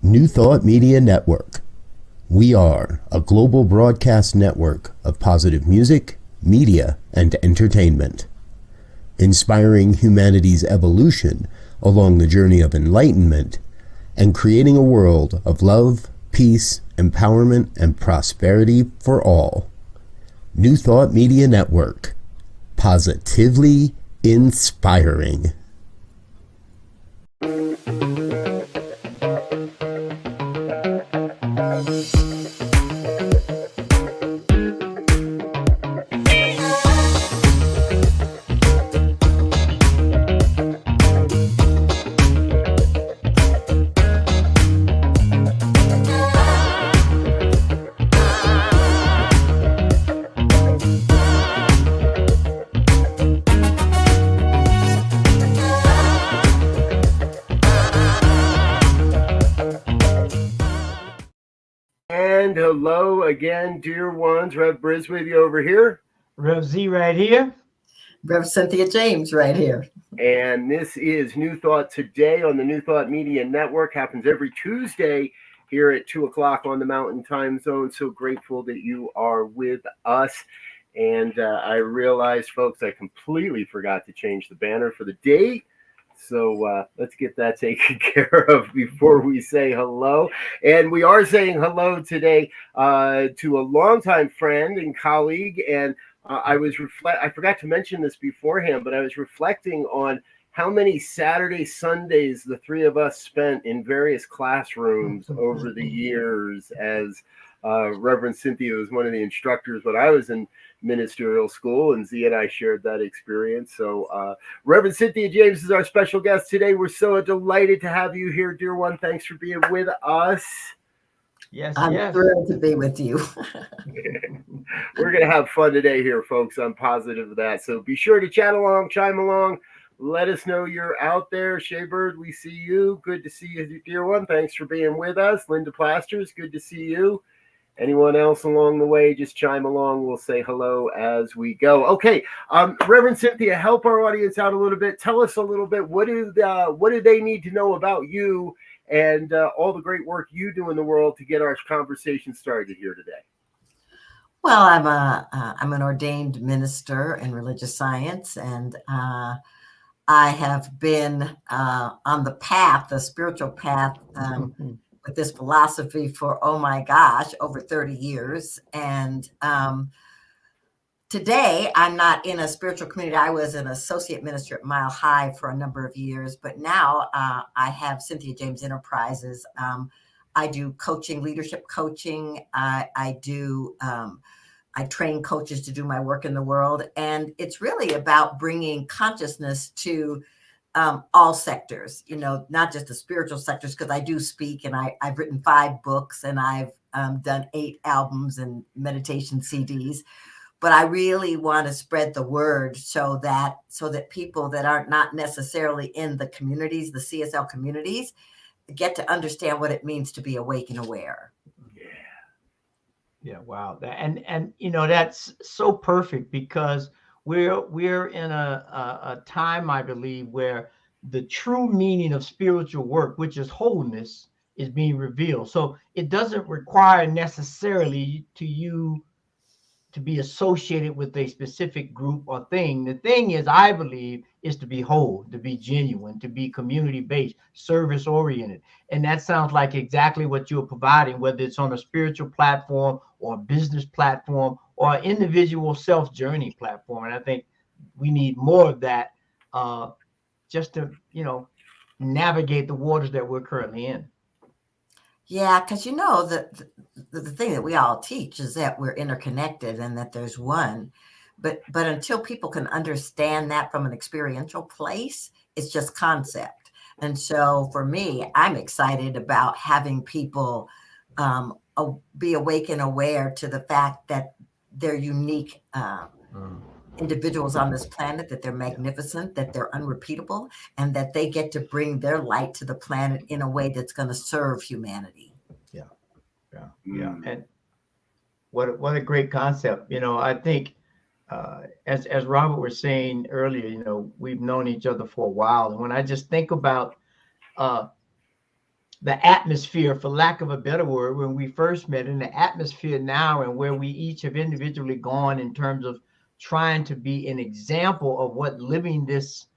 New Thought Media Network. We are a global broadcast network of positive music, media, and entertainment, inspiring humanity's evolution along the journey of enlightenment and creating a world of love, peace, empowerment, and prosperity for all. New Thought Media Network. Positively inspiring. And hello again, dear ones. Rev BRZ with you over here. Rev Z right here. Rev Cynthia James right here. And this is New Thought Today on the New Thought Media Network. Happens every Tuesday here at 2 o'clock on the Mountain Time Zone. So grateful that you are with us. And I realized, folks, I completely forgot to change the banner for the date. So let's get that taken care of before we say hello. And we are saying hello today to a longtime friend and colleague. And I forgot to mention this beforehand, but I was reflecting on how many Saturday, Sundays the three of us spent in various classrooms over the years as Reverend Cynthia was one of the instructors when I was in ministerial school, and Z and I shared that experience. So Reverend Cynthia James is our special guest today. We're so delighted to have you here, dear one. Thanks for being with us. Yes, I'm thrilled to be with you. We're going to have fun today here, folks. I'm positive of that. So be sure to chat along, chime along. Let us know you're out there. Shaybird, we see you. Good to see you, dear one. Thanks for being with us. Linda Plasters, good to see you. Anyone else along the way, just chime along. We'll say hello as we go. Okay, Reverend Cynthia, help our audience out a little bit. Tell us a little bit. What do they need to know about you and all the great work you do in the world to get our conversation started here today? Well, I'm an ordained minister in religious science, and I have been on the path, the spiritual path, with this philosophy for, oh my gosh, over 30 years. And today I'm not in a spiritual community. I was an associate minister at Mile High for a number of years, but now I have Cynthia James Enterprises. I do coaching, leadership coaching. I train coaches to do my work in the world. And it's really about bringing consciousness to all sectors, not just the spiritual sectors, because I do speak, and I've written 5 books, and I've done 8 albums and meditation CDs. But I really want to spread the word so that people that aren't not necessarily in the communities, the CSL communities, get to understand what it means to be awake and aware. Yeah, wow. And that's so perfect, because we're in a time, I believe, where the true meaning of spiritual work, which is wholeness, is being revealed. So it doesn't require necessarily you to be associated with a specific group or thing. The thing is, I believe, is to be whole, to be genuine, to be community-based, service-oriented. And that sounds like exactly what you're providing, whether it's on a spiritual platform or a business platform or an individual self-journey platform. And I think we need more of that just to, navigate the waters that we're currently in. Yeah, because the thing that we all teach is that we're interconnected and that there's one. But until people can understand that from an experiential place, it's just concept. And so for me, I'm excited about having people be awake and aware to the fact that they're unique individuals on this planet, that they're magnificent, that they're unrepeatable, and that they get to bring their light to the planet in a way that's going to serve humanity. Yeah. And what a great concept. I think as Robert was saying earlier, we've known each other for a while. And when I just think about the atmosphere, for lack of a better word, when we first met, and the atmosphere now, and where we each have individually gone in terms of trying to be an example of what living this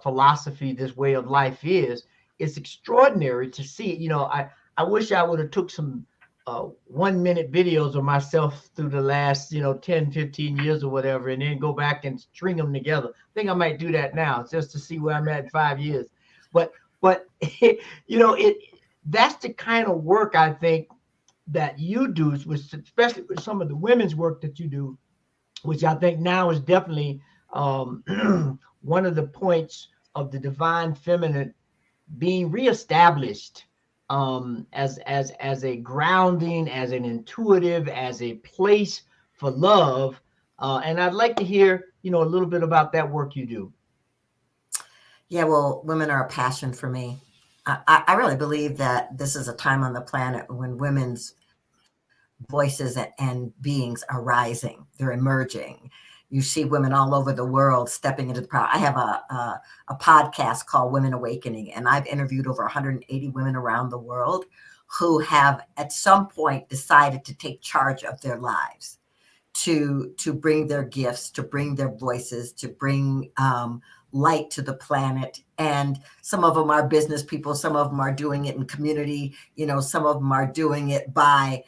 philosophy, this way of life is. It's extraordinary to see. I wish I would have took some 1-minute videos of myself through the last 10, 15 years or whatever, and then go back and string them together. I think I might do that now just to see where I'm at in 5 years. But it that's the kind of work I think that you do, especially with some of the women's work that you do, which I think now is definitely one of the points of the divine feminine being reestablished as a grounding, as an intuitive, as a place for love. And I'd like to hear a little bit about that work you do. Yeah, well, women are a passion for me. I really believe that this is a time on the planet when women's voices and beings are rising. They're emerging. You see women all over the world stepping into the power. I have a podcast called Women Awakening, and I've interviewed over 180 women around the world who have at some point decided to take charge of their lives, to bring their gifts, to bring their voices, to bring light to the planet. And some of them are business people, some of them are doing it in community, some of them are doing it by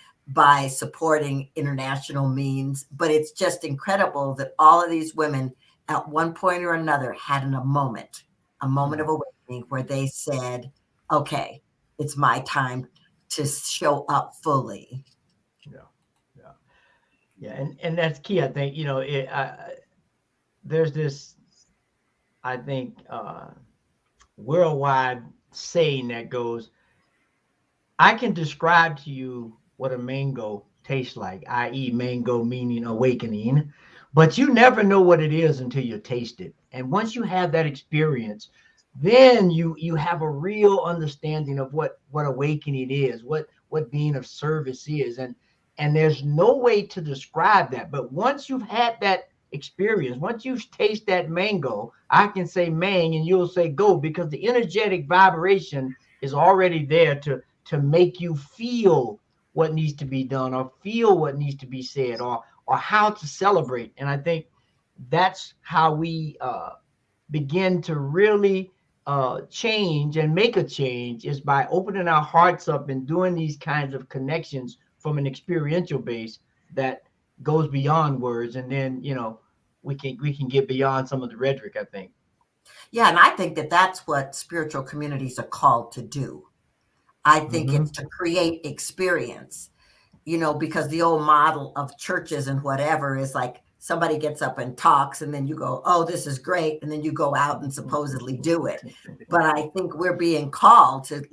supporting international means. But it's just incredible that all of these women at one point or another had a moment of awakening where they said, okay, it's my time to show up fully. Yeah, and that's key. I think there's this, I think, worldwide saying that goes, I can describe to you what a mango tastes like, i.e., mango meaning awakening, but you never know what it is until you taste it. And once you have that experience, then you have a real understanding of what awakening is, what being of service is, and there's no way to describe that. But once you've had that experience, once you taste that mango, I can say mang and you'll say go, because the energetic vibration is already there to make you feel what needs to be done, or feel what needs to be said, or how to celebrate. And I think that's how we begin to really change and make a change, is by opening our hearts up and doing these kinds of connections from an experiential base that goes beyond words. And then we can get beyond some of the rhetoric, I think. Yeah, and I think that that's what spiritual communities are called to do. I think it's to create experience, because the old model of churches and whatever is like somebody gets up and talks and then you go, oh, this is great. And then you go out and supposedly do it. But I think we're being called to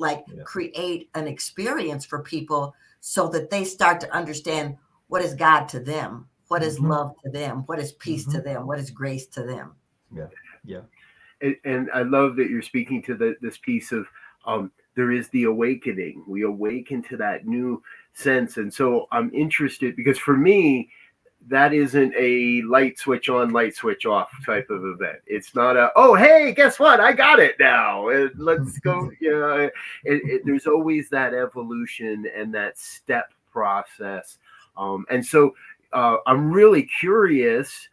create an experience for people so that they start to understand what is God to them, what is love to them, what is peace to them, what is grace to them. Yeah. And I love that you're speaking to this piece of there is the awakening. We awaken to that new sense. And so I'm interested, because for me, that isn't a light switch on, light switch off type of event. It's not oh, hey, guess what? I got it now. Let's go. There's always that evolution and that step process. And so I'm really curious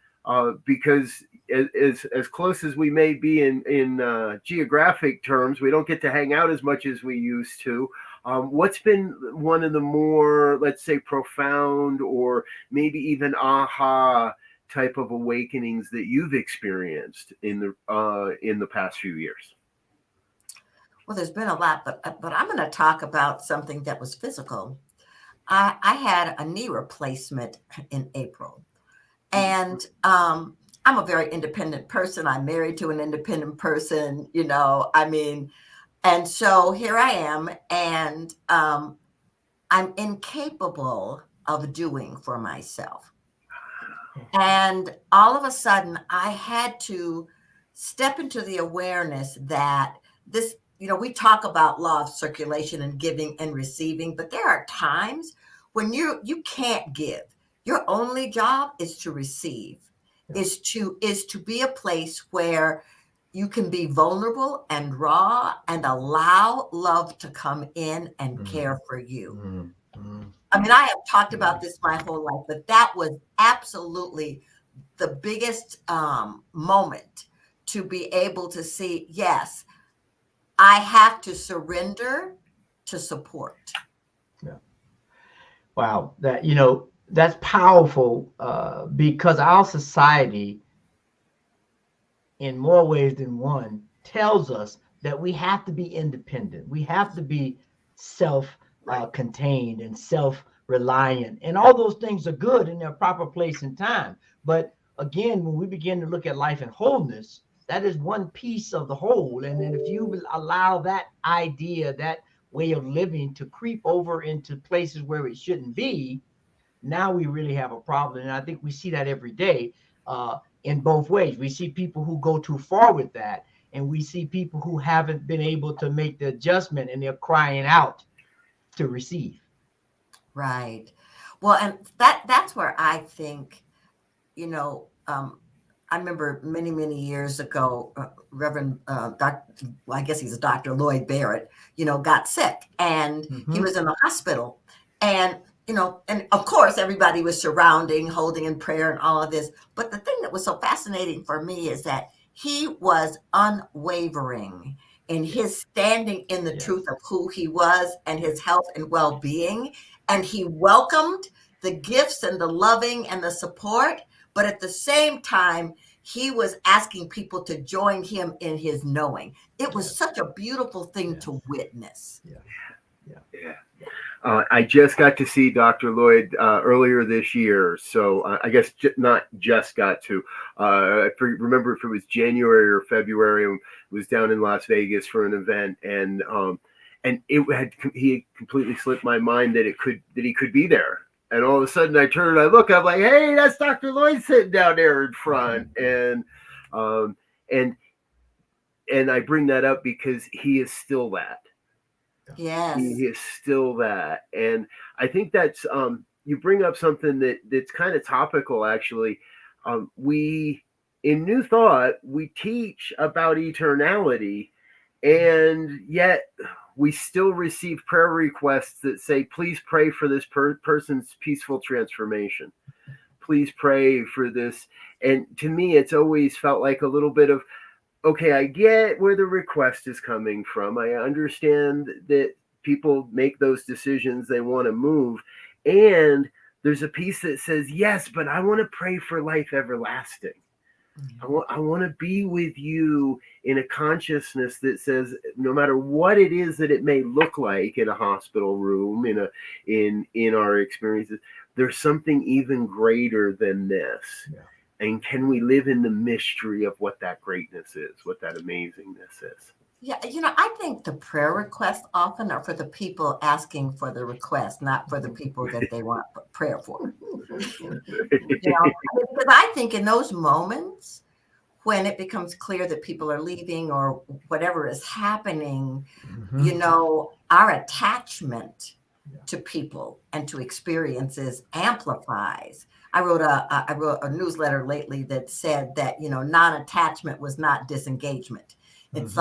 because as close as we may be in geographic terms, we don't get to hang out as much as we used to. What's been one of the more, let's say, profound or maybe even aha type of awakenings that you've experienced in the past few years? Well, there's been a lot, but I'm going to talk about something that was physical. I had a knee replacement in April, and I'm a very independent person. I'm married to an independent person, and so here I am, and I'm incapable of doing for myself. And all of a sudden, I had to step into the awareness that this, we talk about law of circulation and giving and receiving, but there are times when you can't give. Your only job is to receive, is to be a place where you can be vulnerable and raw and allow love to come in and care for you. I mean, I have talked about this my whole life, but that was absolutely the biggest moment to be able to see, yes, I have to surrender to support. Yeah. Wow. That, that's powerful because our society, in more ways than one, tells us that we have to be independent. We have to be self-contained and self-reliant. And all those things are good in their proper place and time. But again, when we begin to look at life in wholeness, that is one piece of the whole. And then if you allow that idea, that way of living to creep over into places where it shouldn't be, now we really have a problem. And I think we see that every day in both ways. We see people who go too far with that, and we see people who haven't been able to make the adjustment, and they're crying out to receive. Right. Well, and that's where I think, I remember many, many years ago, Reverend I guess he's a Dr. Lloyd Barrett, got sick, and he was in the hospital, and and of course everybody was surrounding, holding in prayer and all of this. But the thing that was so fascinating for me is that he was unwavering in his standing in the truth of who he was and his health and well-being. And he welcomed the gifts and the loving and the support. But at the same time, he was asking people to join him in his knowing. It was such a beautiful thing to witness. Yeah. I just got to see Dr. Lloyd earlier this year, so I guess not just got to. I remember if it was January or February. I was down in Las Vegas for an event, and he had completely slipped my mind that he could be there. And all of a sudden, I turn and I look. I'm like, "Hey, that's Dr. Lloyd sitting down there in front." And I bring that up because he is still that. Yes. He is still that. And I think that's you bring up something that's kind of topical, actually. We in New Thought, we teach about eternality, and yet we still receive prayer requests that say, please pray for this person's peaceful transformation. Please pray for this. And to me, it's always felt like a little bit of, okay, I get where the request is coming from. I understand that people make those decisions. They want to move. And there's a piece that says, yes, but I want to pray for life everlasting. I want to be with you in a consciousness that says, no matter what it is that it may look like in a hospital room, in our experiences, there's something even greater than this. Yeah. And can we live in the mystery of what that greatness is, what that amazingness is? Yeah, I think the prayer requests often are for the people asking for the request, not for the people that they want prayer for. Because I think in those moments when it becomes clear that people are leaving or whatever is happening, our attachment to people and to experiences amplifies. I wrote a newsletter lately that said that, non-attachment was not disengagement. It's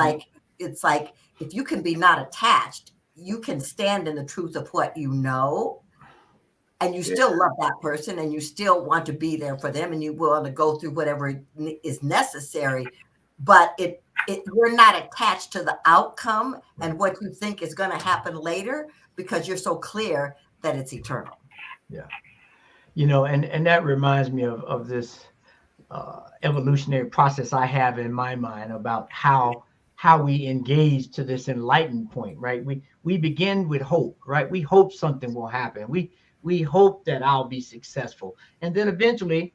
like if you can be not attached, you can stand in the truth of what you know, and you still love that person, and you still want to be there for them, and you want to go through whatever is necessary. But you're not attached to the outcome and what you think is going to happen later, because you're so clear that it's eternal. Yeah. And that reminds me of this evolutionary process I have in my mind about how we engage to this enlightened point, right? We begin with hope, right? We hope something will happen. We hope that I'll be successful. And then eventually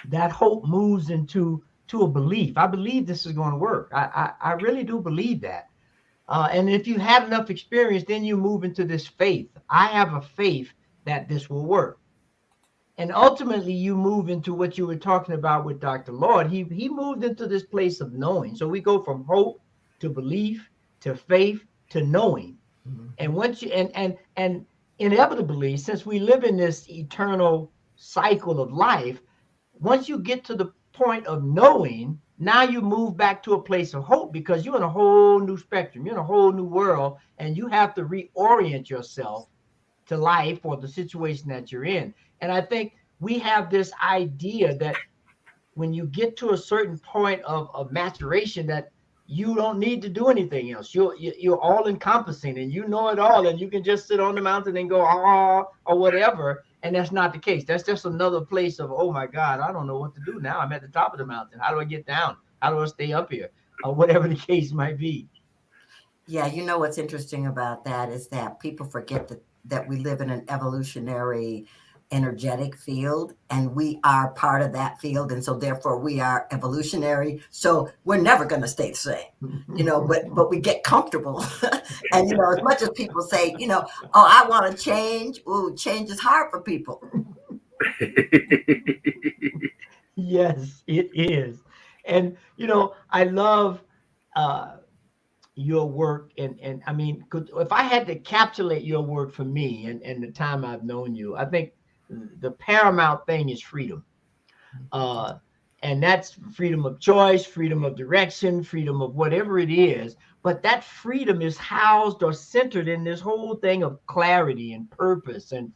that hope moves into a belief. I believe this is going to work. I really do believe that. And if you have enough experience, then you move into this faith. I have a faith that this will work. And ultimately, you move into what you were talking about with Dr. Lloyd. He moved into this place of knowing. So we go from hope to belief to faith to knowing. And once you and inevitably, since we live in this eternal cycle of life, once you get to the point of knowing, Now you move back to a place of hope because you're in a whole new spectrum. You're in a whole new world, and you have to reorient yourself to life or the situation that you're in. And I think we have this idea that when you get to a certain point of maturation, that you don't need to do anything else. You're all encompassing and you know it all, and you can just sit on the mountain and go or whatever. And that's not the case. That's just another place of, oh my God, I don't know what to do now. I'm at the top of the mountain. How do I get down? How do I stay up here? Or whatever the case might be. Yeah, you know what's interesting about that is that people forget that we live in an evolutionary energetic field, and we are part of that field, and so therefore we are evolutionary, so we're never going to stay the same, but we get comfortable. And as much as people say, oh, I want to change. Ooh, change is hard for people. Yes, it is. And I love your work, and I mean, if I had to encapsulate your work for me and the time I've known you, I think the paramount thing is freedom. And that's freedom of choice, freedom of direction, freedom of whatever it is. But that freedom is housed or centered in this whole thing of clarity and purpose and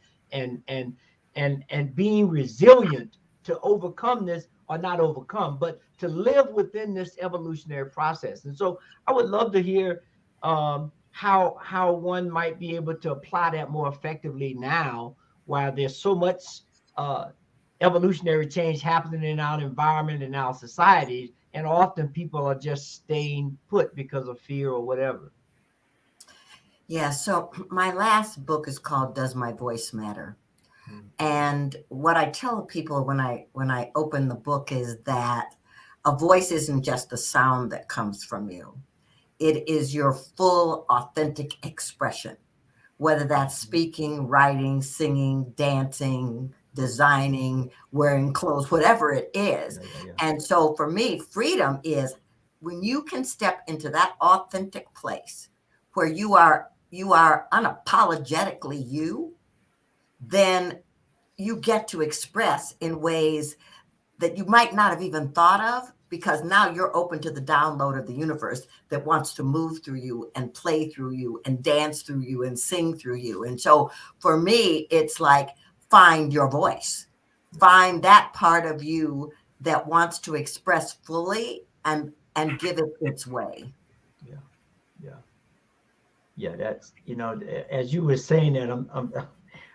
being resilient to overcome this, or not overcome, but to live within this evolutionary process. And so I would love to hear how one might be able to apply that more effectively now, while there's so much evolutionary change happening in our environment and our societies, and often people are just staying put because of fear or whatever. Yeah, so my last book is called Does My Voice Matter? And what I tell people when I open the book is that a voice isn't just a sound that comes from you. It is your full, authentic expression, whether that's speaking, writing, singing, dancing, designing, wearing clothes, whatever it is. Yeah. And so for me, freedom is when you can step into that authentic place where you are unapologetically you, then you get to express in ways that you might not have even thought of, because now you're open to the download of the universe that wants to move through you and play through you and dance through you and sing through you. And so for me, it's like, find your voice, find that part of you that wants to express fully and give it its way. Yeah. That's, as you were saying that,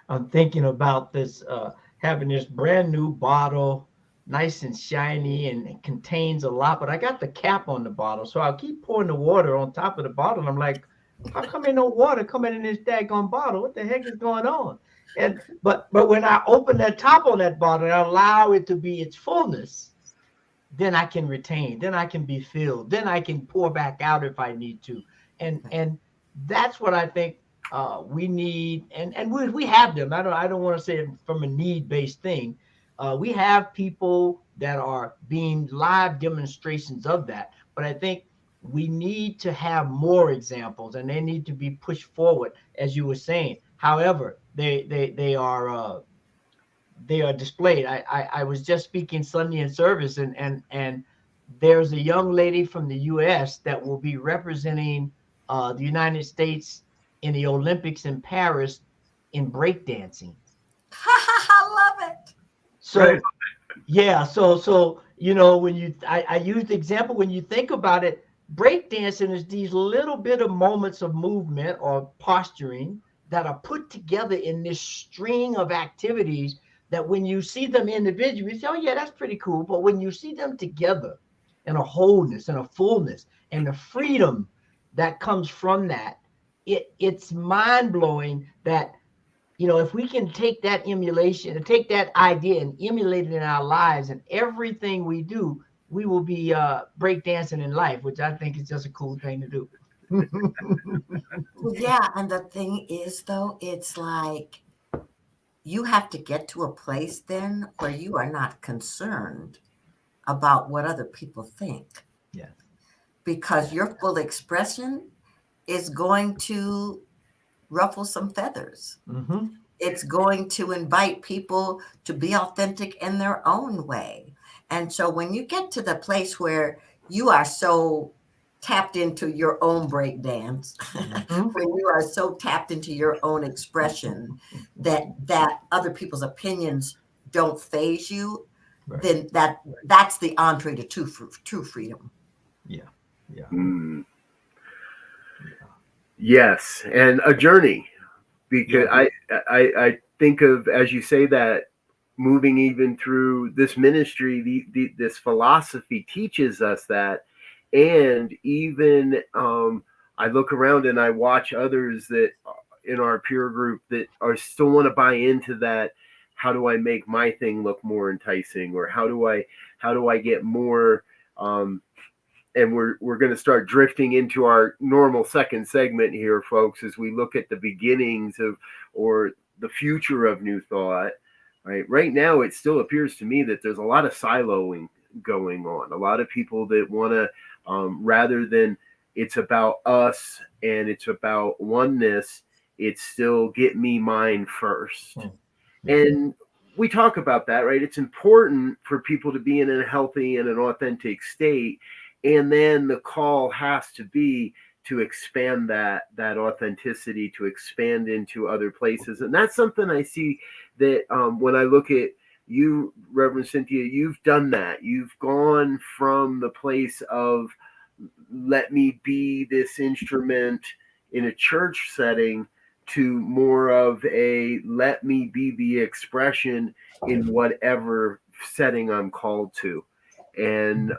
I'm thinking about this, having this brand new bottle, nice and shiny, and it contains a lot, but I got the cap on the bottle. So I'll keep pouring the water on top of the bottle. And I'm like, how come ain't no water coming in this daggone bottle? What the heck is going on? But when I open that top on that bottle and allow it to be its fullness, then I can retain, then I can be filled, then I can pour back out if I need to. And that's what I think we need, and we have them. I don't want to say it from a need-based thing. We have people that are being live demonstrations of that, but I think we need to have more examples, and they need to be pushed forward, as you were saying. However, they are displayed. I was just speaking Sunday in service, and there's a young lady from the U.S. that will be representing the United States in the Olympics in Paris in breakdancing. I love it. So, right. Yeah. So when I use the example, when you think about it, breakdancing is these little bit of moments of movement or posturing that are put together in this string of activities that when you see them individually, you say, oh yeah, that's pretty cool. But when you see them together in a wholeness and a fullness and the freedom that comes from that, it's mind-blowing that, if we can take that emulation and take that idea and emulate it in our lives and everything we do, we will be breakdancing in life, which I think is just a cool thing to do. Well, yeah. And the thing is, though, it's like you have to get to a place then where you are not concerned about what other people think. Yeah. Because your full expression is going to ruffle some feathers. Mm-hmm. It's going to invite people to be authentic in their own way. And so when you get to the place where you are so tapped into your own breakdance, when you are so tapped into your own expression that other people's opinions don't faze you, Right. then that's the entree to true freedom. Yeah. Yeah. Mm. Yes, and a journey, because I think of, as you say that, moving even through this ministry, this philosophy teaches us that, and even I look around and I watch others that in our peer group that are still want to buy into that. How do I make my thing look more enticing, or how do I get more? And we're going to start drifting into our normal second segment here, folks, as we look at the beginnings of, or the future of New Thought. Right now, it still appears to me that there's a lot of siloing going on. A lot of people that want to, rather than it's about us and it's about oneness, it's still get me mine first. And we talk about that, right? It's important for people to be in a healthy and an authentic state. And then the call has to be to expand that authenticity, to expand into other places. And that's something I see that when I look at you, Reverend Cynthia, you've done that. You've gone from the place of let me be this instrument in a church setting to more of a let me be the expression in whatever setting I'm called to. And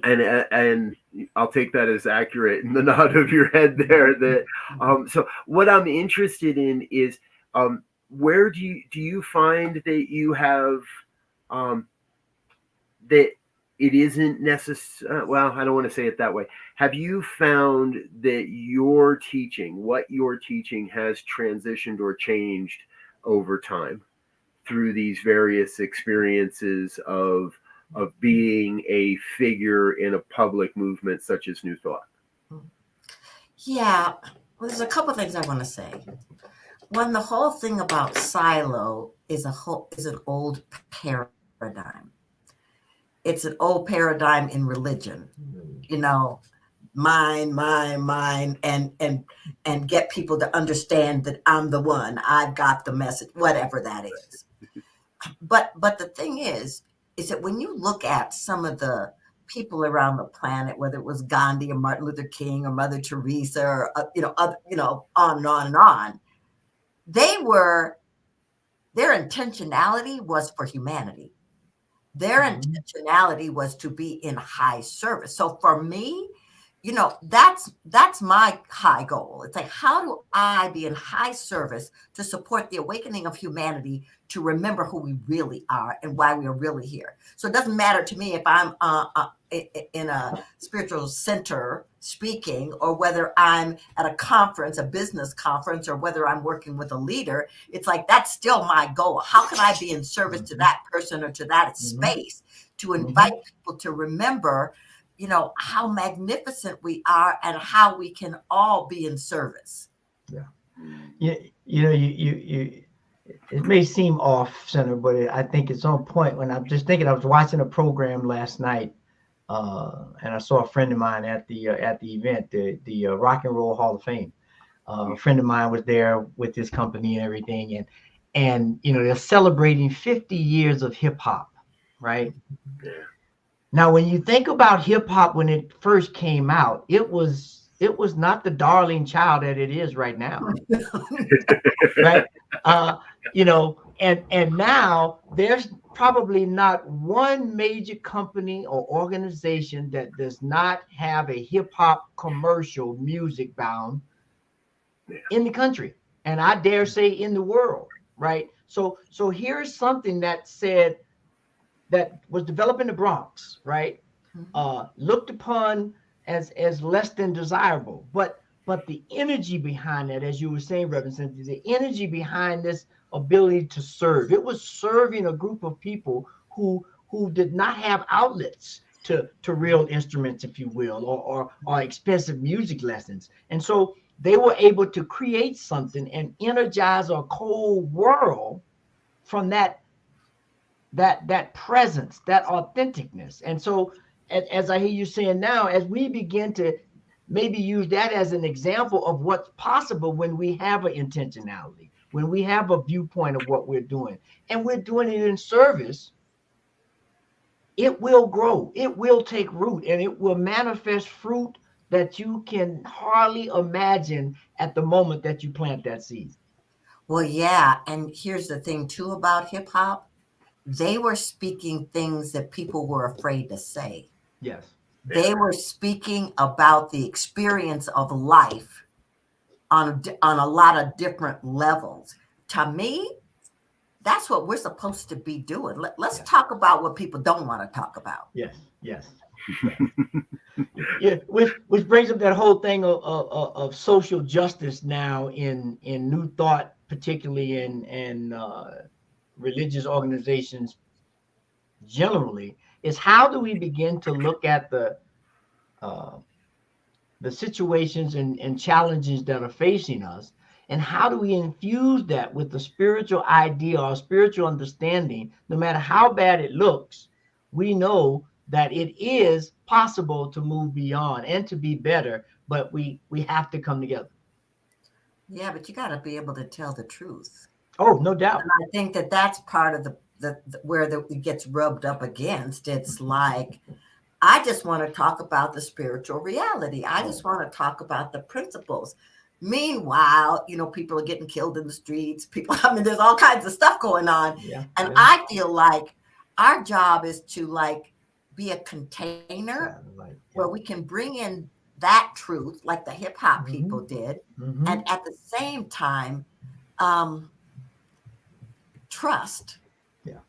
and I'll take that as accurate in the nod of your head there. That so what I'm interested in is where do you find that you have that it isn't necessary? Well, I don't want to say it that way. Have you found that what your teaching has transitioned or changed over time through these various experiences of being a figure in a public movement such as New Thought? Yeah, well, there's a couple things I want to say. One, the whole thing about silo is an old paradigm. It's an old paradigm in religion, mine, and get people to understand that I'm the one, I've got the message, whatever that is. But the thing is that when you look at some of the people around the planet, whether it was Gandhi or Martin Luther King or Mother Teresa or on and on and on, their intentionality was for humanity. Their intentionality was to be in high service. So for me, that's my high goal. It's like, how do I be in high service to support the awakening of humanity, to remember who we really are and why we are really here? So it doesn't matter to me if I'm in a spiritual center speaking, or whether I'm at a conference, a business conference, or whether I'm working with a leader. It's like, that's still my goal. How can I be in service to that person or to that space, to invite people to remember how magnificent we are and how we can all be in service. You it may seem off center, but I think it's on point. When I'm just thinking, I was watching a program last night, and I saw a friend of mine at the event, the Rock and Roll Hall of Fame. A friend of mine was there with his company and everything, and they're celebrating 50 years of hip hop, right? Yeah. Now, when you think about hip hop, when it first came out, it was not the darling child that it is right now, right? And now there's probably not one major company or organization that does not have a hip hop commercial music bound in the country, and I dare say in the world, right? So here's something that was developed in the Bronx, right? Looked upon as less than desirable, but the energy behind that, as you were saying, Reverend Cynthia, the energy behind this ability to serve, it was serving a group of people who did not have outlets to real instruments, if you will, or expensive music lessons, and so they were able to create something and energize a cold world from that that presence, that authenticness. And so, as I hear you saying now, as we begin to maybe use that as an example of what's possible when we have an intentionality, when we have a viewpoint of what we're doing, and we're doing it in service, it will grow, it will take root, and it will manifest fruit that you can hardly imagine at the moment that you plant that seed. Well, yeah. And here's the thing, too, about hip hop. They were speaking things that people were afraid to say. Yes. They were speaking about the experience of life on a lot of different levels. To me, that's what we're supposed to be doing. Let's talk about what people don't want to talk about. Yes, yes. Yeah, which brings up that whole thing of social justice now in New Thought, particularly in religious organizations generally, is how do we begin to look at the situations and challenges that are facing us, and how do we infuse that with the spiritual idea or spiritual understanding? No matter how bad it looks, we know that it is possible to move beyond and to be better, but we have to come together. Yeah, but you got to be able to tell the truth. Oh, no doubt. And I think that that's part of the where it gets rubbed up against. It's like, I just want to talk about the spiritual reality. I just want to talk about the principles. Meanwhile, people are getting killed in the streets. There's all kinds of stuff going on. Yeah, and I feel like our job is to be a container where we can bring in that truth, like the hip hop people did. And at the same time, trust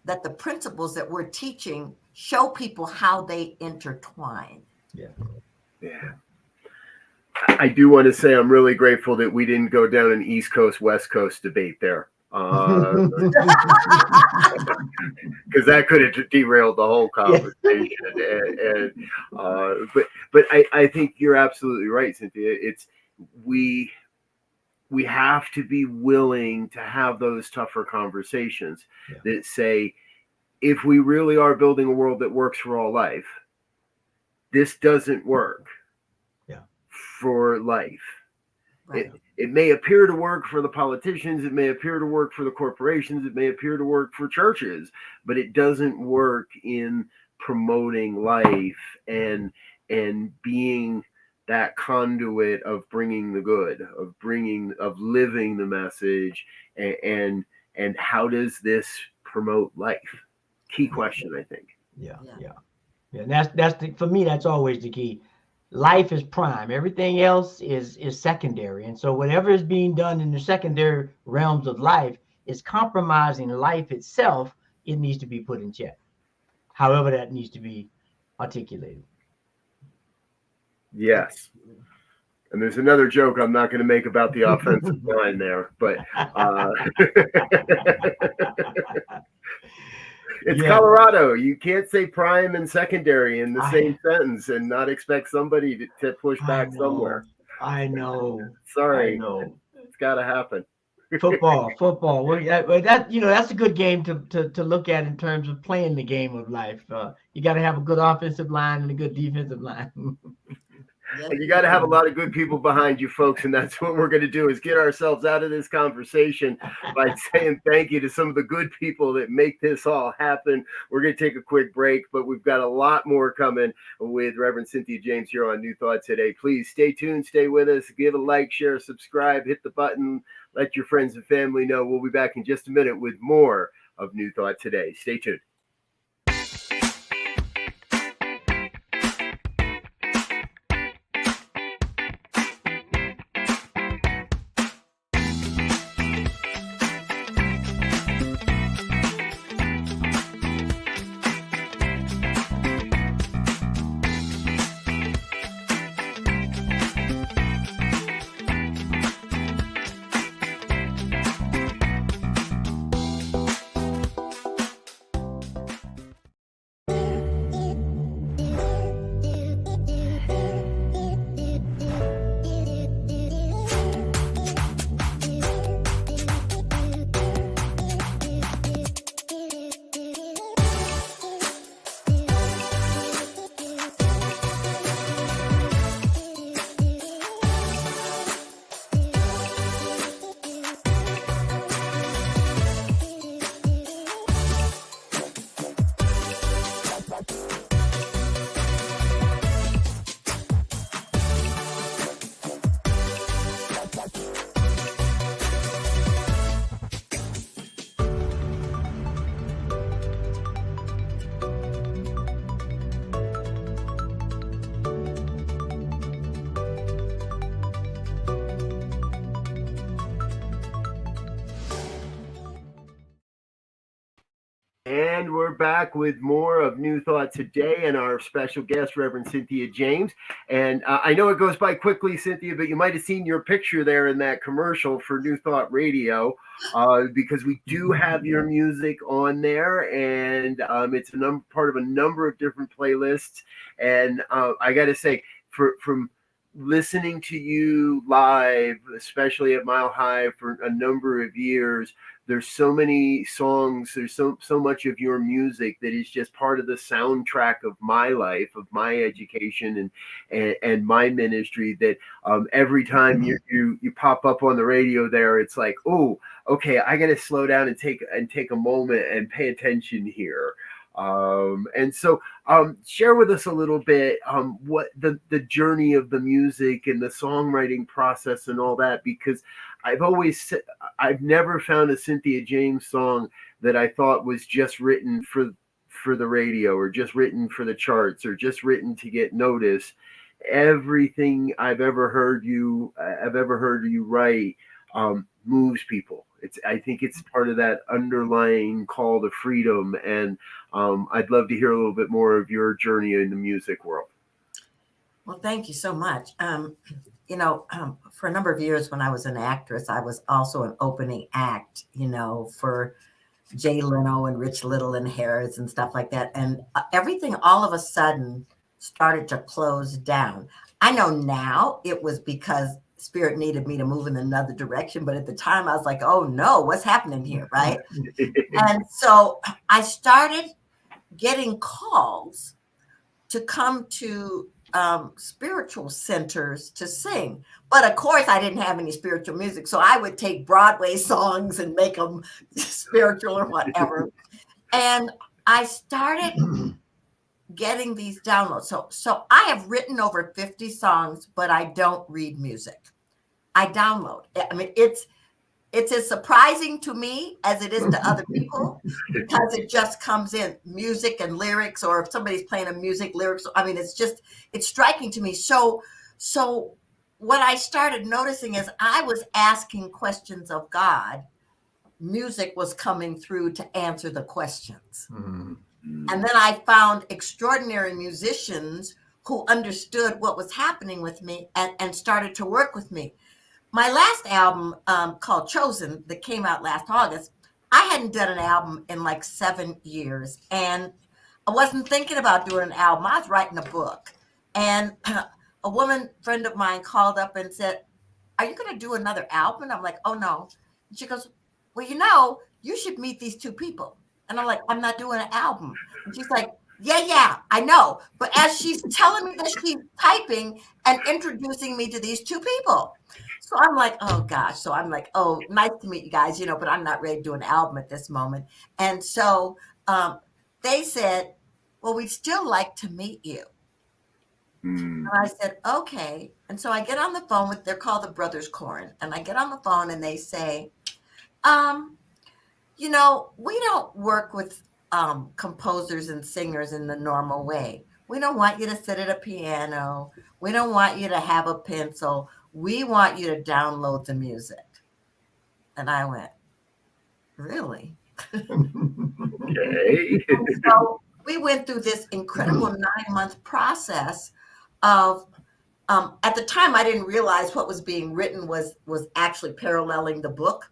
that the principles that we're teaching show people how they intertwine. Yeah. I do want to say I'm really grateful that we didn't go down an East Coast, West Coast debate there. Because that could have derailed the whole conversation. But I think you're absolutely right, Cynthia. We have to be willing to have those tougher conversations that say, if we really are building a world that works for all life, this doesn't work for life. Right. It may appear to work for the politicians, it may appear to work for the corporations, it may appear to work for churches, but it doesn't work in promoting life and being that conduit of bringing the good, of living the message, and how does this promote life? Key question, I think. Yeah. That's for me, that's always the key. Life is prime. Everything else is secondary. And so whatever is being done in the secondary realms of life is compromising life itself. It needs to be put in check. However, that needs to be articulated. Yes. And there's another joke I'm not going to make about the offensive line there, but it's Colorado. You can't say prime and secondary in the same sentence and not expect somebody to push back somewhere. I know. Sorry. I know. It's got to happen. Football. Well, that's a good game to look at in terms of playing the game of life. You got to have a good offensive line and a good defensive line. And you got to have a lot of good people behind you, folks. And that's what we're going to do, is get ourselves out of this conversation by saying thank you to some of the good people that make this all happen. We're going to take a quick break, but we've got a lot more coming with Reverend Cynthia James here on New Thought Today. Please stay tuned, stay with us, give a like, share, subscribe, hit the button, let your friends and family know. We'll be back in just a minute with more of New Thought Today. Stay tuned. And we're back with more of New Thought today and our special guest, Reverend Cynthia James. And I know it goes by quickly, Cynthia, but you might have seen your picture there in that commercial for New Thought Radio, because we do have your music on there, and it's part of a number of different playlists. And I got to say, from listening to you live, especially at Mile High for a number of years, there's so many songs, there's so much of your music that is just part of the soundtrack of my life, of my education and my ministry, that every time you pop up on the radio there, it's like, oh, okay, I got to slow down and take a moment and pay attention here. And so share with us a little bit what the journey of the music and the songwriting process and all that, because I've never found a Cynthia James song that I thought was just written for the radio, or just written for the charts, or just written to get noticed. Everything I've ever heard you write moves people. I think it's part of that underlying call to freedom, and I'd love to hear a little bit more of your journey in the music world. Well, thank you so much. For a number of years when I was an actress, I was also an opening act, for Jay Leno and Rich Little and Harris and stuff like that. And everything all of a sudden started to close down. I know now it was because Spirit needed me to move in another direction. But at the time I was like, oh no, what's happening here? Right. And so I started getting calls to come to spiritual centers to sing. But of course I didn't have any spiritual music. So I would take Broadway songs and make them spiritual or whatever. And I started getting these downloads. So I have written over 50 songs, but I don't read music. I download. I mean, it's as surprising to me as it is to other people, because it just comes in, music and lyrics, or if somebody's playing a music lyrics. I mean, it's striking to me. So what I started noticing is I was asking questions of God. Music was coming through to answer the questions. Mm-hmm. And then I found extraordinary musicians who understood what was happening with me and started to work with me. My last album, called Chosen, that came out last August, I hadn't done an album in like 7 years. And I wasn't thinking about doing an album. I was writing a book. And a woman friend of mine called up and said, are you going to do another album? And I'm like, oh, no. And she goes, well, you should meet these two people. And I'm like, I'm not doing an album. And she's like, yeah, I know. But as she's telling me that, she's typing and introducing me to these two people. So I'm like, oh gosh. So I'm like, oh, nice to meet you guys, but I'm not ready to do an album at this moment. And so they said, well, we'd still like to meet you. And I said, okay. And so I get on the phone they're called the Brothers Corn. And I get on the phone and they say, we don't work with composers and singers in the normal way. We don't want you to sit at a piano. We don't want you to have a pencil. We want you to download the music. And I went, really? Okay. So we went through this incredible 9-month process of, at the time, I didn't realize what was being written was actually paralleling the book.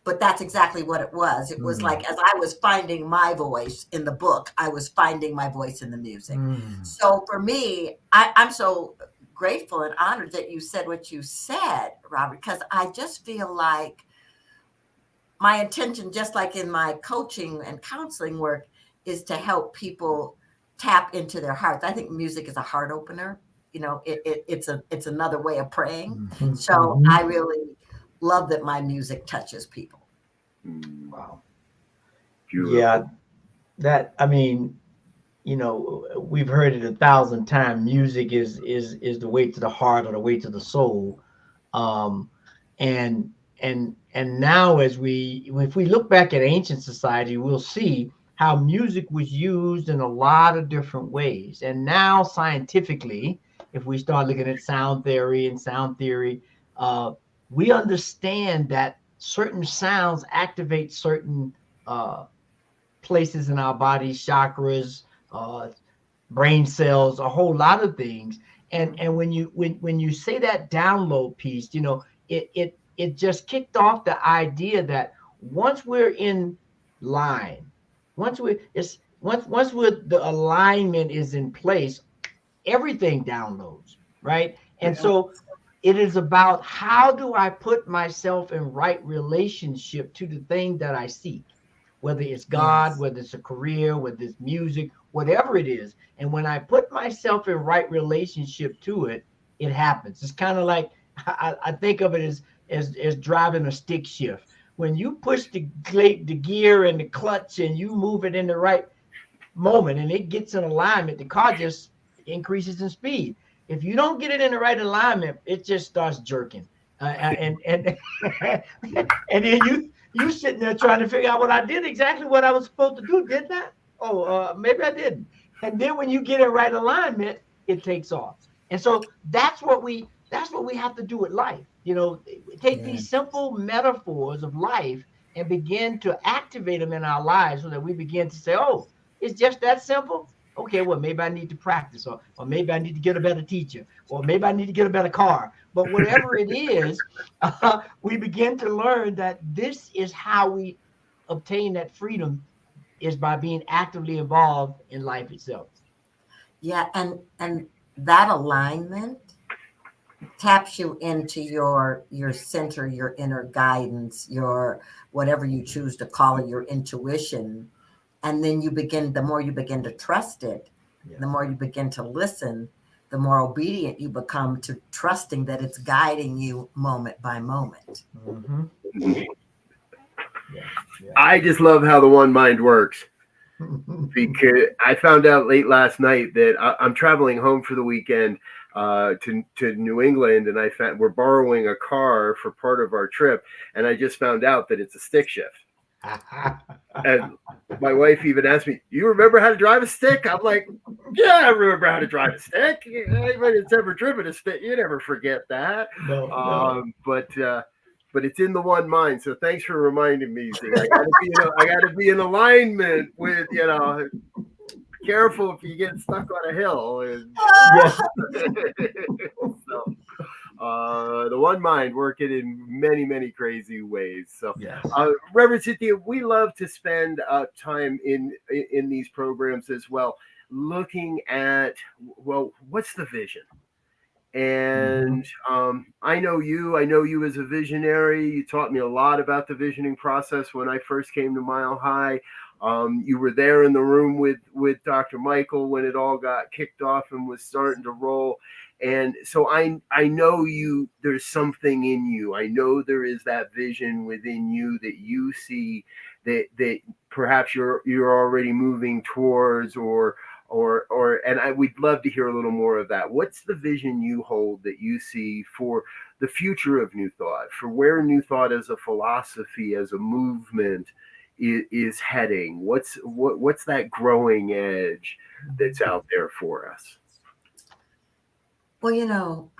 But that's exactly what it was. It was like, as I was finding my voice in the book, I was finding my voice in the music. So for me, I'm so grateful and honored that you said what you said, Robert, because I just feel like my intention, just like in my coaching and counseling work, is to help people tap into their hearts. I think music is a heart opener. It's another way of praying. So I really love that my music touches people. Wow. Beautiful. Yeah, we've heard it 1,000 times. Music is the way to the heart, or the way to the soul. And now, if we look back at ancient society, we'll see how music was used in a lot of different ways. And now, scientifically, if we start looking at sound theory, we understand that certain sounds activate certain places in our body, chakras, brain cells, a whole lot of things. And when you say that download piece, you know, it just kicked off the idea that once we're in line, once the alignment is in place, everything downloads, right? And so it is about, how do I put myself in right relationship to the thing that I seek, whether it's God, Yes. whether it's a career, whether it's music, whatever it is. And when I put myself in right relationship to it, it happens. It's kind of like, I think of it as driving a stick shift. When you push the gear and the clutch and you move it in the right moment and it gets in alignment, the car just increases in speed. If you don't get it in the right alignment, it just starts jerking. And and then you sitting there trying to figure out, what I did exactly what I was supposed to do, didn't I? Maybe I didn't. And then when you get in right alignment, it takes off. And so that's what we have to do with life. You know, take these simple metaphors of life and begin to activate them in our lives, so that we begin to say, oh, it's just that simple. Okay, well, maybe I need to practice, or maybe I need to get a better teacher, or maybe I need to get a better car. But whatever it is, we begin to learn that this is how we obtain that freedom, is by being actively involved in life itself. Yeah, and that alignment taps you into your center, your inner guidance, your whatever you choose to call it, your intuition. And then the more you begin to trust it, the more you begin to listen, the more obedient you become to trusting that it's guiding you moment by moment. Mm-hmm. I just love how the one mind works, because I found out late last night that I'm traveling home for the weekend to New England, and we're borrowing a car for part of our trip, and I just found out that it's a stick shift. And my wife even asked me, "You remember how to drive a stick?" I'm like, "Yeah, I remember how to drive a stick. Anybody that's ever driven a stick, you never forget that." No. But it's in the one mind. So thanks for reminding me. Z. I gotta be in alignment with, careful if you get stuck on a hill. And, so, the one mind working in many, many crazy ways. So, Reverend Cynthia, we love to spend time in these programs as well, looking at, well, what's the vision? And I know you as a visionary. You taught me a lot about the visioning process when I first came to Mile High. You were there in the room with Dr. Michael when it all got kicked off and was starting to roll. And so I know there's something in you. I know there is that vision within you that you see that perhaps you're already moving towards, and we'd love to hear a little more of that. What's the vision you hold that you see for the future of New Thought, for where New Thought as a philosophy, as a movement is heading? What's that growing edge that's out there for us? Well,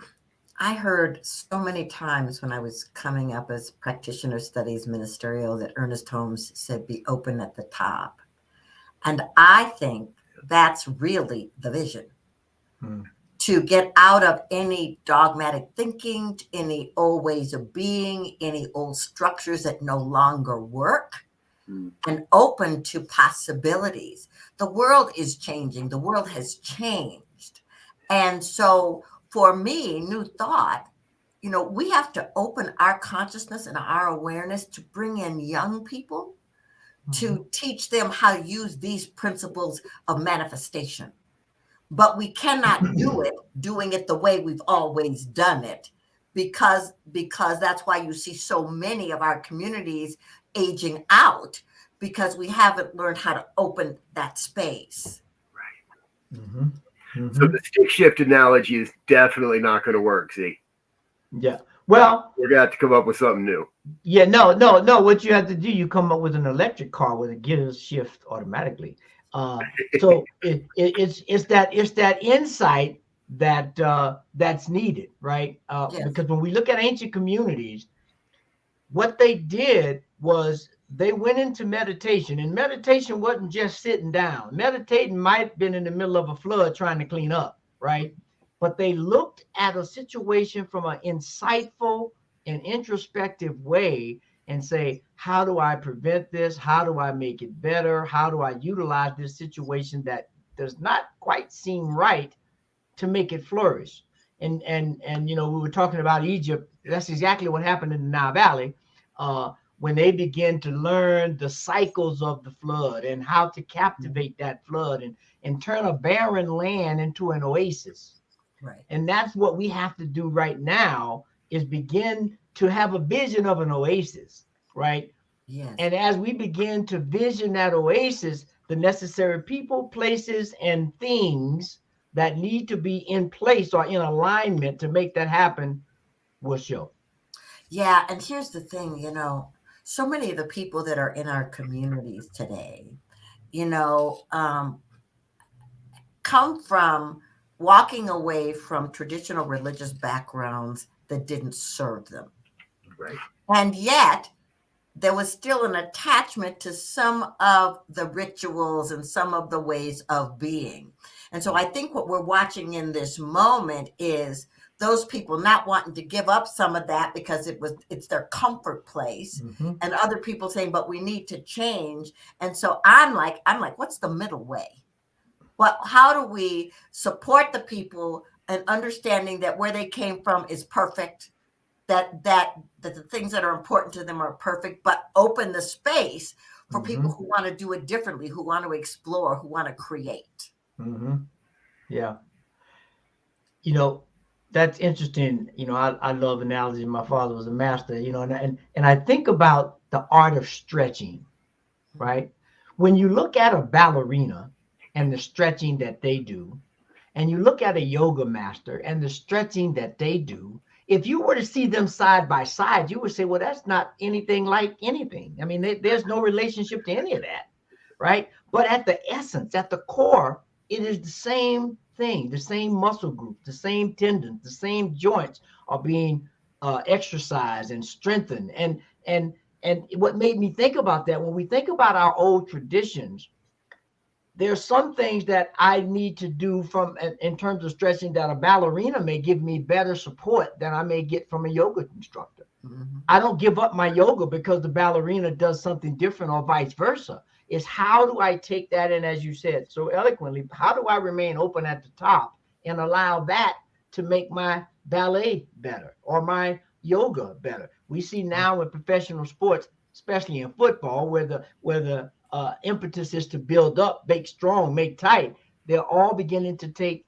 I heard so many times when I was coming up as practitioner studies ministerial that Ernest Holmes said, "Be open at the top." And I think that's really the vision. To get out of any dogmatic thinking, any old ways of being, any old structures that no longer work, and open to possibilities. The world is changing. The world has changed. And so for me, New Thought, we have to open our consciousness and our awareness to bring in young people, to teach them how to use these principles of manifestation. But we cannot do it doing it the way we've always done it, because that's why you see so many of our communities aging out, because we haven't learned how to open that space. Right. So the stick shift analogy is definitely not going to work, see? Yeah. Well, we're going to have to come up with something new. Yeah, no. What you have to do, you come up with an electric car with a gear shift automatically. So it's that insight that that's needed, right? Because when we look at ancient communities, what they did was they went into meditation, and meditation wasn't just sitting down. Meditating might have been in the middle of a flood trying to clean up, right? But they looked at a situation from an insightful and introspective way and say, how do I prevent this? How do I make it better? How do I utilize this situation that does not quite seem right to make it flourish? And you know, we were talking about Egypt. That's exactly what happened in the Nile Valley. When they begin to learn the cycles of the flood and how to captivate that flood and turn a barren land into an oasis. Right. And that's what we have to do right now, is begin to have a vision of an oasis, right? Yes. And as we begin to vision that oasis, the necessary people, places, and things that need to be in place or in alignment to make that happen will show. Yeah. And here's the thing, you know, so many of the people that are in our communities today, you know, come from walking away from traditional religious backgrounds that didn't serve them. Right. And yet, there was still an attachment to some of the rituals and some of the ways of being. And so I think what we're watching in this moment is those people not wanting to give up some of that because it's their comfort place, and other people saying, but we need to change. And so I'm like, what's the middle way? How do we support the people and understanding that where they came from is perfect, that the things that are important to them are perfect, but open the space for people who want to do it differently, who want to explore, who want to create. Yeah. You know, that's interesting. You know, I love analogies. My father was a master, you know, and I think about the art of stretching, right? When you look at a ballerina and the stretching that they do, and you look at a yoga master and the stretching that they do, if you were to see them side by side, you would say, well, that's not anything like anything. I mean, there's no relationship to any of that, right? But at the essence, at the core, it is the same thing, the same muscle group, the same tendons, the same joints are being exercised and strengthened. And what made me think about that, when we think about our old traditions, there's some things that I need to do from in terms of stretching that a ballerina may give me better support than I may get from a yoga instructor. I don't give up my yoga because the ballerina does something different or vice versa. It's how do I take that in, as you said so eloquently, how do I remain open at the top and allow that to make my ballet better or my yoga better? We see now in professional sports, especially in football, where the impetus is to build up, make strong, make tight. They're all beginning to take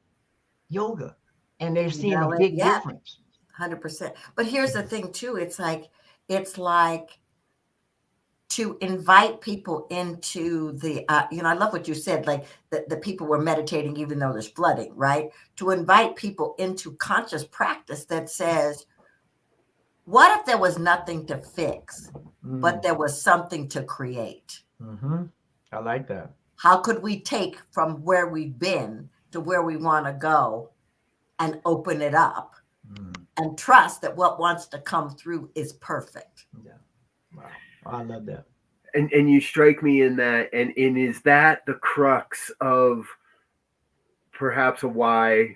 yoga, and they're seeing a big difference. 100%. But here's the thing too. It's like to invite people into the, you know, I love what you said, like the people were meditating even though there's flooding, right? To invite people into conscious practice that says, what if there was nothing to fix, but there was something to create? I like that. How could we take from where we've been to where we want to go and open it up and trust that what wants to come through is perfect? Yeah. Wow. I love that. And you strike me in that, and is that the crux of perhaps why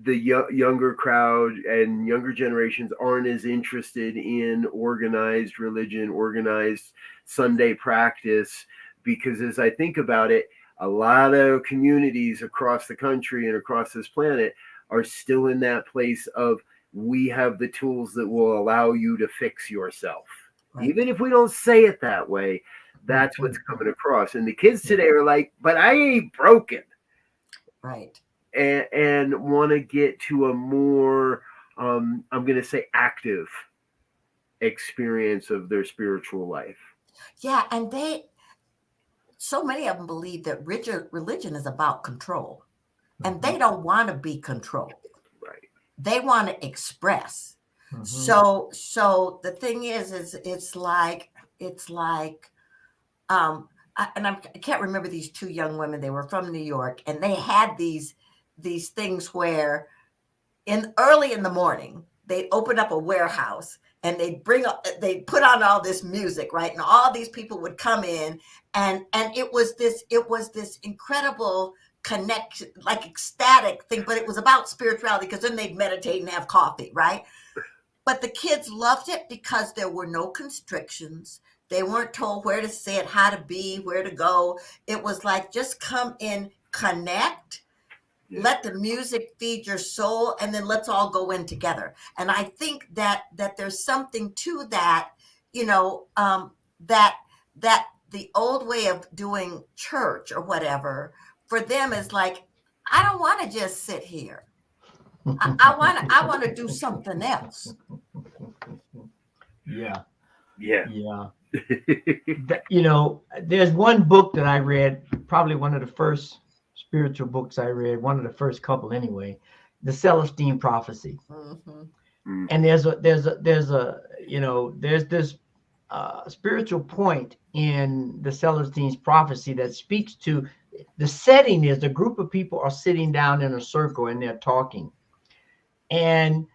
the younger crowd and younger generations aren't as interested in organized religion, organized Sunday practice? Because as I think about it, a lot of communities across the country and across this planet are still in that place of, we have the tools that will allow you to fix yourself. Right. Even if we don't say it that way, that's what's coming across. And the kids today are like, but I ain't broken. Right. And want to get to a more, I'm going to say, active experience of their spiritual life. Yeah. And so many of them believe that religion is about control, and they don't want to be controlled. Right. They want to express. So the thing is it's like, and I can't remember these two young women. They were from New York, and they had these things where early in the morning, they'd open up a warehouse and they put on all this music, right? And all these people would come in, and it was this incredible connection, like ecstatic thing, but it was about spirituality, because then they'd meditate and have coffee, right? But the kids loved it because there were no constrictions. They weren't told where to sit, how to be, where to go. It was like, just come in, connect, let the music feed your soul, and then let's all go in together. And I think that there's something to that, that the old way of doing church or whatever for them is like, I don't want to just sit here. I want to do something else. Yeah. There's one book that I read, probably one of the first spiritual books I read, one of the first couple anyway, The Celestine Prophecy. Mm-hmm. And there's this spiritual point in the Celestine's Prophecy that speaks to the setting. Is a group of people are sitting down in a circle and they're talking. And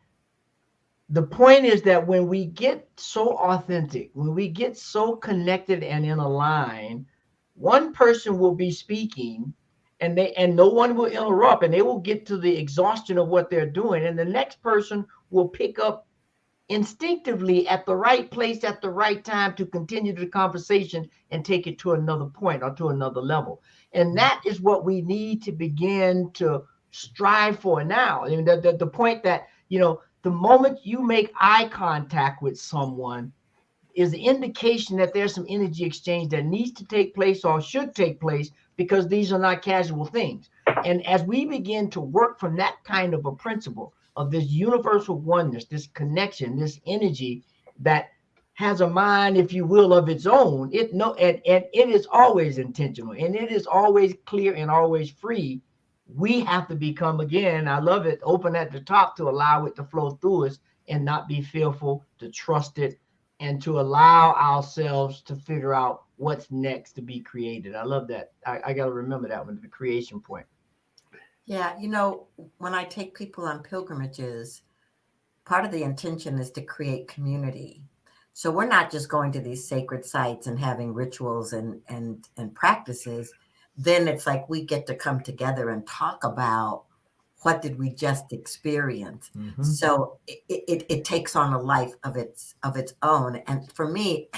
the point is that when we get so authentic, when we get so connected and in a line, one person will be speaking and no one will interrupt, and they will get to the exhaustion of what they're doing. And the next person will pick up instinctively at the right place at the right time to continue the conversation and take it to another point or to another level. And that is what we need to begin to strive for now. I mean, the point that, the moment you make eye contact with someone is an indication that there's some energy exchange that needs to take place or should take place, because these are not casual things. And as we begin to work from that kind of a principle of this universal oneness, this connection, this energy that has a mind, if you will, of its own, and it is always intentional, and it is always clear and always free. We have to become, again, I love it, open at the top to allow it to flow through us and not be fearful, to trust it, and to allow ourselves to figure out what's next to be created. I love that. I got to remember that one, the creation point. Yeah, when I take people on pilgrimages, part of the intention is to create community. So we're not just going to these sacred sites and having rituals and practices. Then it's like we get to come together and talk about what did we just experience. Mm-hmm. So it takes on a life of its own. And for me,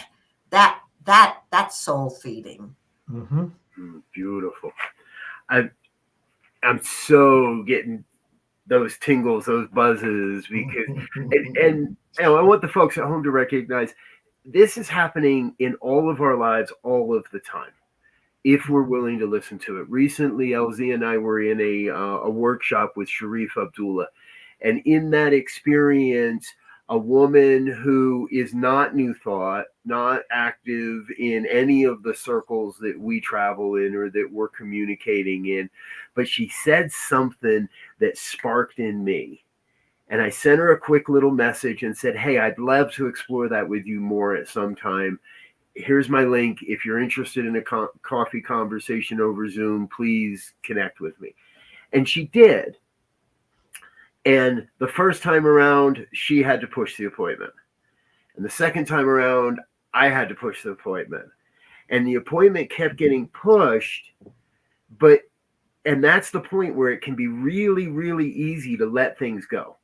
that's soul feeding. Mm-hmm. Beautiful. I'm so getting those tingles, those buzzes, because and I want the folks at home to recognize this is happening in all of our lives all of the time, if we're willing to listen to it. Recently, LZ and I were in a workshop with Sharif Abdullah, and in that experience, a woman who is not New Thought, not active in any of the circles that we travel in or that we're communicating in, but she said something that sparked in me. And I sent her a quick little message and said, hey, I'd love to explore that with you more at some time. Here's my link. If you're interested in a coffee conversation over Zoom, please connect with me. And she did. And the first time around, she had to push the appointment. And the second time around, I had to push the appointment. And the appointment kept getting pushed. And that's the point where it can be really, really easy to let things go.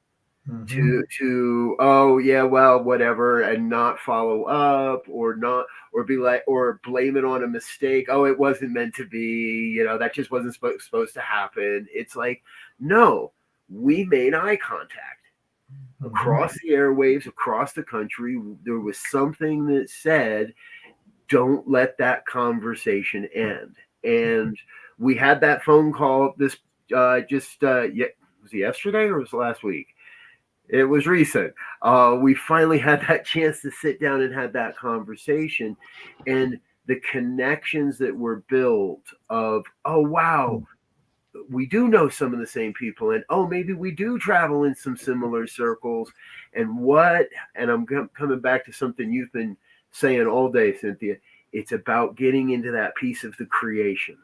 Mm-hmm. To oh yeah, well, whatever, and not follow up, or be like, or blame it on a mistake. Oh, it wasn't meant to be, that just wasn't supposed to happen. It's like, no, we made eye contact. Mm-hmm. Across the airwaves, across the country. There was something that said, don't let that conversation end. And we had that phone call was it yesterday or was it last week? It was recent. We finally had that chance to sit down and have that conversation, and the connections that were built of, oh, wow, we do know some of the same people, and oh, maybe we do travel in some similar circles. And I'm coming back to something you've been saying all day, Cynthia. It's about getting into that piece of the creation.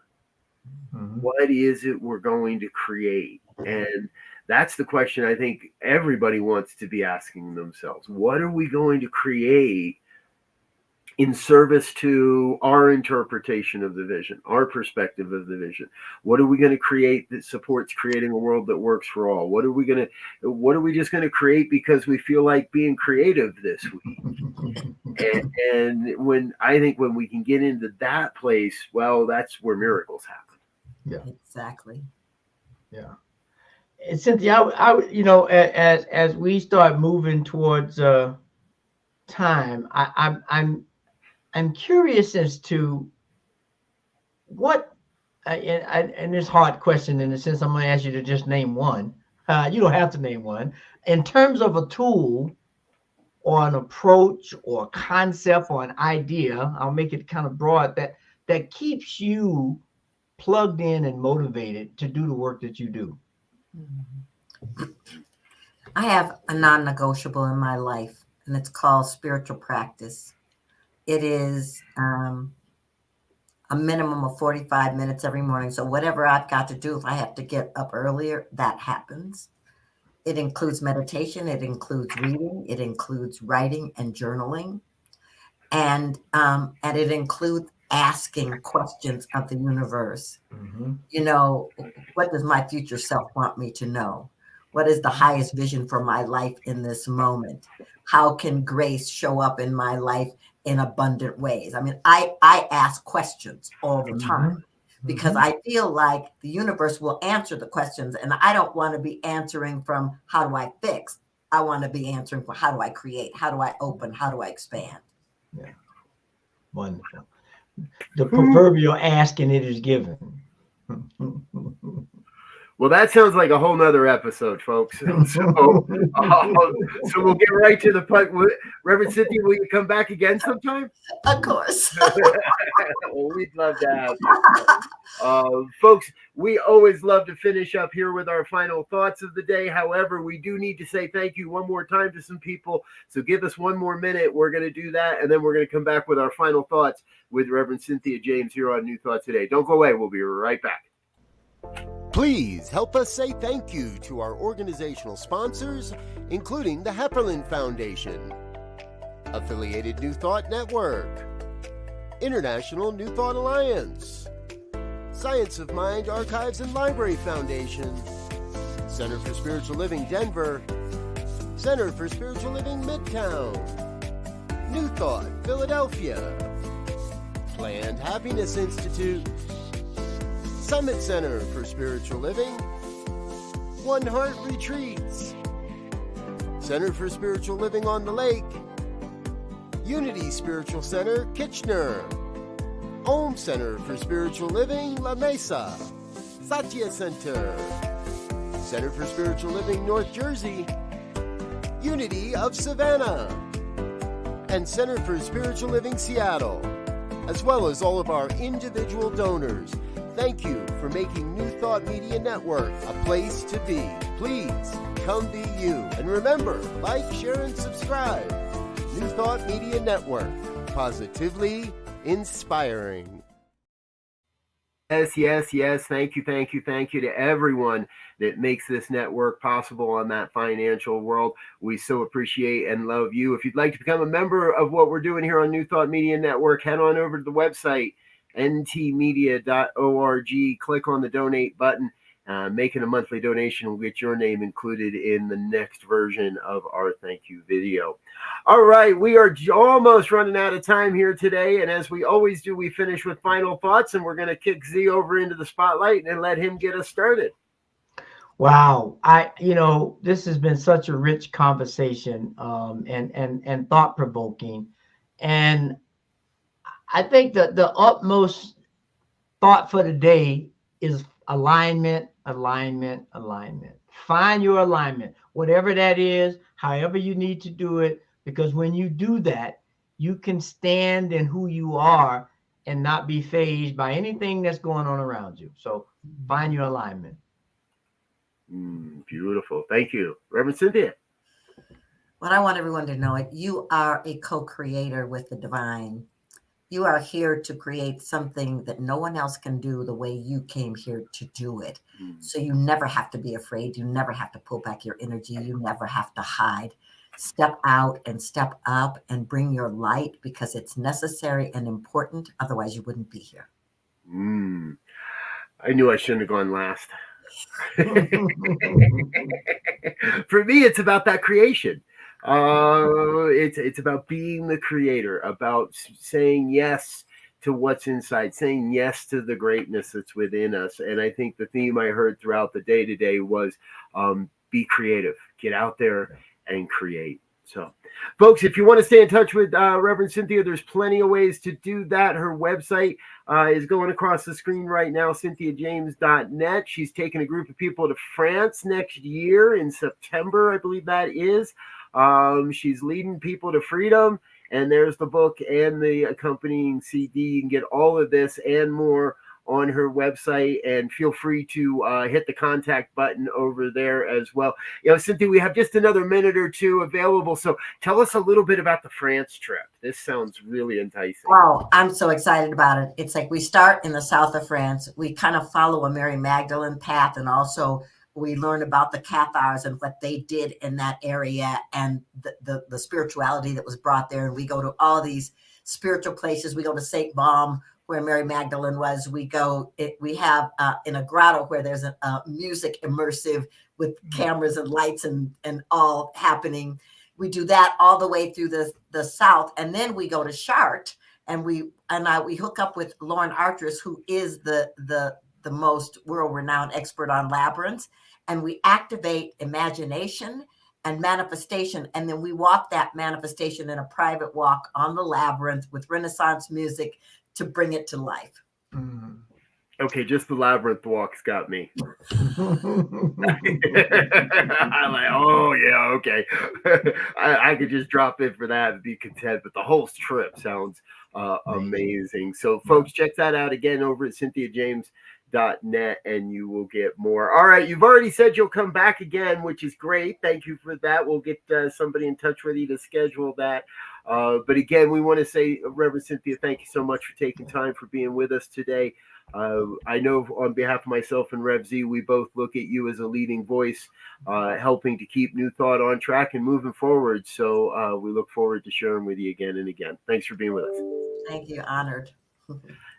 Mm-hmm. What is it we're going to create? And That's the question I think everybody wants to be asking themselves. What are we going to create in service to our interpretation of the vision, our perspective of the vision? What are we going to create that supports creating a world that works for all? What are we just going to create because we feel like being creative this week? And when we can get into that place, well, that's where miracles happen. Yeah, Exactly. yeah. And Cynthia, as we start moving towards time, I'm curious as to what, and this hard question in the sense I'm going to ask you to just name one. You don't have to name one. In terms of a tool or an approach or a concept or an idea, I'll make it kind of broad, that keeps you plugged in and motivated to do the work that you do. I have a non-negotiable in my life, and it's called spiritual practice. It is a minimum of 45 minutes every morning. So whatever I've got to do, if I have to get up earlier, that happens. It includes meditation. It includes reading. It includes writing and journaling. And it includes asking questions of the universe. What does my future self want me to know? What is the highest vision for my life in this moment? How can grace show up in my life in abundant ways? I mean, I ask questions all the time because I feel like the universe will answer the questions, and I don't want to be answering from how do I fix? I want to be answering from how do I create? How do I open? How do I expand? Yeah. Wonderful. The proverbial asking it is given. Well, that sounds like a whole nother episode, folks. So we'll get right to the point. Reverend Cynthia, will you come back again sometime? Of course. Well, we'd love to have you. Folks, we always love to finish up here with our final thoughts of the day. However, we do need to say thank you one more time to some people. So give us one more minute. We're going to do that, and then we're going to come back with our final thoughts with Reverend Cynthia James here on New Thought Today. Don't go away. We'll be right back. Please help us say thank you to our organizational sponsors, including the Hepperlin Foundation, Affiliated New Thought Network, International New Thought Alliance, Science of Mind Archives and Library Foundation, Center for Spiritual Living Denver, Center for Spiritual Living Midtown, New Thought Philadelphia, Planned Happiness Institute, Summit Center for Spiritual Living, One Heart Retreats, Center for Spiritual Living on the Lake, Unity Spiritual Center, Kitchener, Om Center for Spiritual Living, La Mesa, Satya Center, Center for Spiritual Living, North Jersey, Unity of Savannah, and Center for Spiritual Living, Seattle, as well as all of our individual donors. Thank you for making New Thought Media Network a place to be. Please come be you. And remember, like, share, and subscribe. New Thought Media Network, positively inspiring. Yes. Thank you to everyone that makes this network possible on that financial world. We so appreciate and love you. If you'd like to become a member of what we're doing here on New Thought Media Network, head on over to the website, ntmedia.org. Click on the donate button. Making a monthly donation will get your name included in the next version of our thank you video. All right, we are almost running out of time here today, and as we always do, we finish with final thoughts, and we're going to kick Z over into the spotlight and let him get us started. Wow, this has been such a rich conversation, and thought provoking, and I think that the utmost thought for the day is alignment. Find your alignment, whatever that is, however you need to do it, because when you do that, you can stand in who you are and not be fazed by anything that's going on around you. So find your alignment. Beautiful. Thank you. Reverend Cynthia. What I want everyone to know, you are a co-creator with the divine. You are here to create something that no one else can do the way you came here to do it. So you never have to be afraid. You never have to pull back your energy. You never have to hide. Step out and step up and bring your light because it's necessary and important. Otherwise, you wouldn't be here. I knew I shouldn't have gone last. For me, it's about that creation. It's about being the creator, about saying yes to what's inside, saying yes to the greatness that's within us. And I think the theme I heard throughout the day today was be creative, get out there and create. So, folks, if you want to stay in touch with Reverend Cynthia, there's plenty of ways to do that. Her website is going across the screen right now, cynthiajames.net. She's taking a group of people to France next year in September, I believe that is. She's leading people to freedom. And there's the book and the accompanying CD. You can get all of this and more on her website, and feel free to hit the contact button over there as well. Cynthia, we have just another minute or two available. So tell us a little bit about the France trip. This sounds really enticing. Oh, I'm so excited about it. It's like we start in the south of France. We kind of follow a Mary Magdalene path, and also we learn about the Cathars and what they did in that area and the spirituality that was brought there. And we go to all these spiritual places. We go to St. Baume, where Mary Magdalene was. We have in a grotto where there's a music immersive with cameras and lights and all happening. We do that all the way through the south. And then we go to Chartres and we hook up with Lauren Artress, who is the most world-renowned expert on labyrinths. And we activate imagination and manifestation. And then we walk that manifestation in a private walk on the labyrinth with Renaissance music to bring it to life. Okay, just the labyrinth walks got me. I'm like, oh yeah, okay. I could just drop in for that and be content, but the whole trip sounds amazing. So folks, check that out again over at CynthiaJames.net and you will get more. All right, you've already said you'll come back again, which is great. Thank you for that. We'll get somebody in touch with you to schedule that. But again, we want to say, Reverend Cynthia, thank you so much for taking time for being with us today. I know on behalf of myself and Rev Z, we both look at you as a leading voice, helping to keep New Thought on track and moving forward. So we look forward to sharing with you again and again. Thanks for being with us. Thank you. Honored.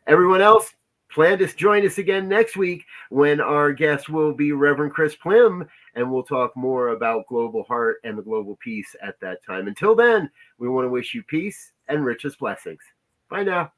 Everyone else, plan to join us again next week when our guest will be Reverend Chris Plim, and we'll talk more about global heart and the global peace at that time. Until then, we want to wish you peace and richest blessings. Bye now.